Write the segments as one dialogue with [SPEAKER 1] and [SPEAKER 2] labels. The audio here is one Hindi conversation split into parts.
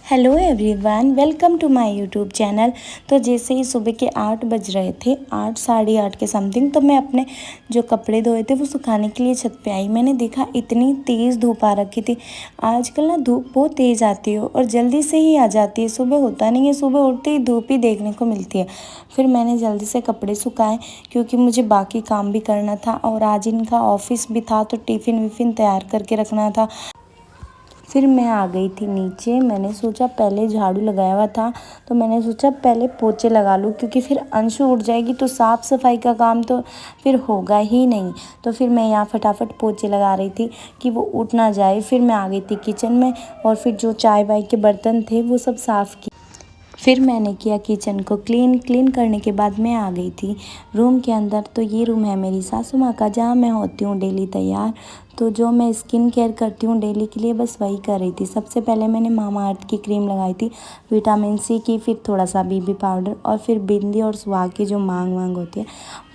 [SPEAKER 1] Hello everyone, welcome to my YouTube channel. तो जैसे ही सुबह के 8 बज रहे थे, 8 साढ़े 8 के समथिंग, तो मैं अपने जो कपड़े धोए थे वो सुखाने के लिए छत पे आई। मैंने देखा इतनी तेज़ धूप आ रखी थी। आजकल ना धूप बहुत तेज़ आती है और जल्दी से ही आ जाती है। सुबह होता नहीं है, सुबह उठते ही धूप ही देखने को मिलती है। फिर मैंने जल्दी से कपड़े सुखाए क्योंकि मुझे बाकी काम भी करना था और आज इनका ऑफिस भी था, तो टिफ़िन विफ़िन तैयार करके रखना था। फिर मैं आ गई थी नीचे। मैंने सोचा पहले झाड़ू लगाया हुआ था, तो मैंने सोचा पहले पोछे लगा लूँ, क्योंकि फिर अंशु उठ जाएगी तो साफ़ सफाई का काम तो फिर होगा ही नहीं। तो फिर मैं यहाँ फटाफट पोछे लगा रही थी कि वो उठ ना जाए। फिर मैं आ गई थी किचन में और फिर जो चाय वाय के बर्तन थे वो सब साफ़ किए। फिर मैंने किया किचन को क्लीन करने के बाद मैं आ गई थी रूम के अंदर। तो ये रूम है मेरी सासू माँ का, जहाँ मैं होती हूँ डेली तैयार। तो जो मैं स्किन केयर करती हूँ डेली के लिए, बस वही कर रही थी। सबसे पहले मैंने मामा अर्थ की क्रीम लगाई थी, विटामिन सी की, फिर थोड़ा सा बीबी पाउडर और फिर बिंदी और सुहाग की जो मांग वांग होती है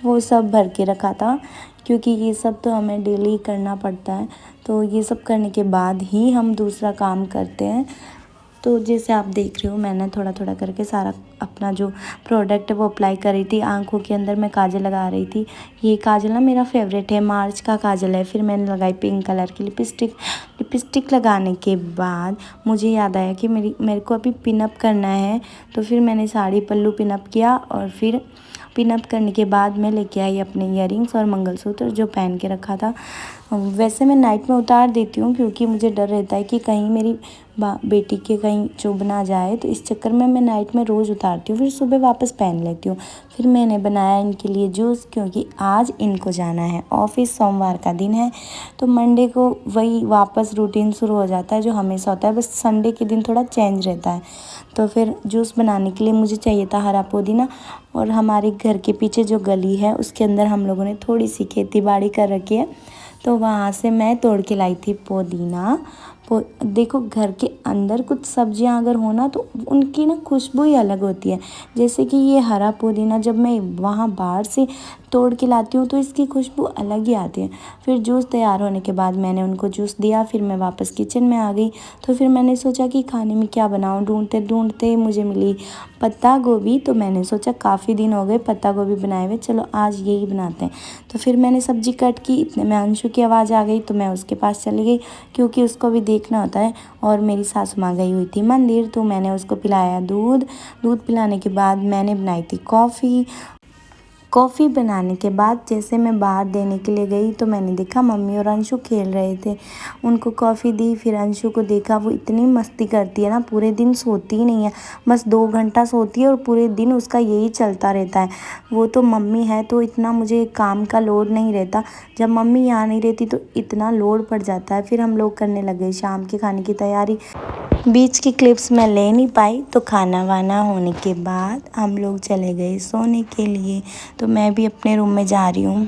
[SPEAKER 1] वो सब भर के रखा था, क्योंकि ये सब तो हमें डेली करना पड़ता है। तो ये सब करने के बाद ही हम दूसरा काम करते हैं। तो जैसे आप देख रहे हो, मैंने थोड़ा थोड़ा करके सारा अपना जो प्रोडक्ट है वो अप्लाई कर रही थी। आंखों के अंदर मैं काजल लगा रही थी। ये काजल ना मेरा फेवरेट है, मार्च का काजल है। फिर मैंने लगाई पिंक कलर की लिपस्टिक लगाने के बाद मुझे याद आया कि मेरे को अभी पिनअप करना है। तो फिर मैंने साड़ी पल्लू पिनअप किया और फिर पिनअप करने के बाद मैं लेके आई अपने इयररिंग्स और मंगलसूत्र जो पहन के रखा था। वैसे मैं नाइट में उतार देती हूँ क्योंकि मुझे डर रहता है कि कहीं मेरी बेटी के कहीं चुभ ना जाए, तो इस चक्कर में मैं नाइट में रोज़ उतारती हूँ, फिर सुबह वापस पहन लेती हूँ। फिर मैंने बनाया इनके लिए जूस, क्योंकि आज इनको जाना है ऑफिस, सोमवार का दिन है। तो मंडे को वही वापस रूटीन शुरू हो जाता है जो हमेशा होता है, बस संडे के दिन थोड़ा चेंज रहता है। तो फिर जूस बनाने के लिए मुझे चाहिए था हरा पुदीना, और हमारे घर के पीछे जो गली है उसके अंदर हम लोगों ने थोड़ी सी खेती बाड़ी कर रखी है, तो वहाँ से मैं तोड़ के लाई थी पुदीना। देखो, घर के अंदर कुछ सब्जियां अगर हो ना तो उनकी ना खुशबू ही अलग होती है। जैसे कि ये हरा पुदीना जब मैं वहाँ बाहर से तोड़ के लाती हूँ तो इसकी खुशबू अलग ही आती है। फिर जूस तैयार होने के बाद मैंने उनको जूस दिया, फिर मैं वापस किचन में आ गई। तो फिर मैंने सोचा कि खाने में क्या बनाऊँ, ढूंढते ढूंढते मुझे मिली पत्ता गोभी। तो मैंने सोचा काफ़ी दिन हो गए पत्ता गोभी बनाए हुए, चलो आज यही बनाते हैं। तो फिर मैंने सब्जी कट की, इतने में अंशु की आवाज़ आ गई, तो मैं उसके पास चली गई क्योंकि उसको भी देखना होता है। और मेरी सासू माँ गई हुई थी मंदिर, तो मैंने उसको पिलाया दूध पिलाने के बाद मैंने बनाई थी कॉफ़ी बनाने के बाद जैसे मैं बाहर देने के लिए गई तो मैंने देखा मम्मी और अंशु खेल रहे थे। उनको कॉफ़ी दी, फिर अंशु को देखा, वो इतनी मस्ती करती है ना, पूरे दिन सोती ही नहीं है, बस 2 घंटा सोती है और पूरे दिन उसका यही चलता रहता है। वो तो मम्मी है तो इतना मुझे काम का लोड नहीं रहता, जब मम्मी यहाँ नहीं रहती तो इतना लोड पड़ जाता है। फिर हम लोग करने लगे शाम के खाने की तैयारी। बीच की क्लिप्स मैं ले नहीं पाई, तो खाना वाना होने के बाद हम लोग चले गए सोने के लिए। तो मैं भी अपने रूम में जा रही हूँ।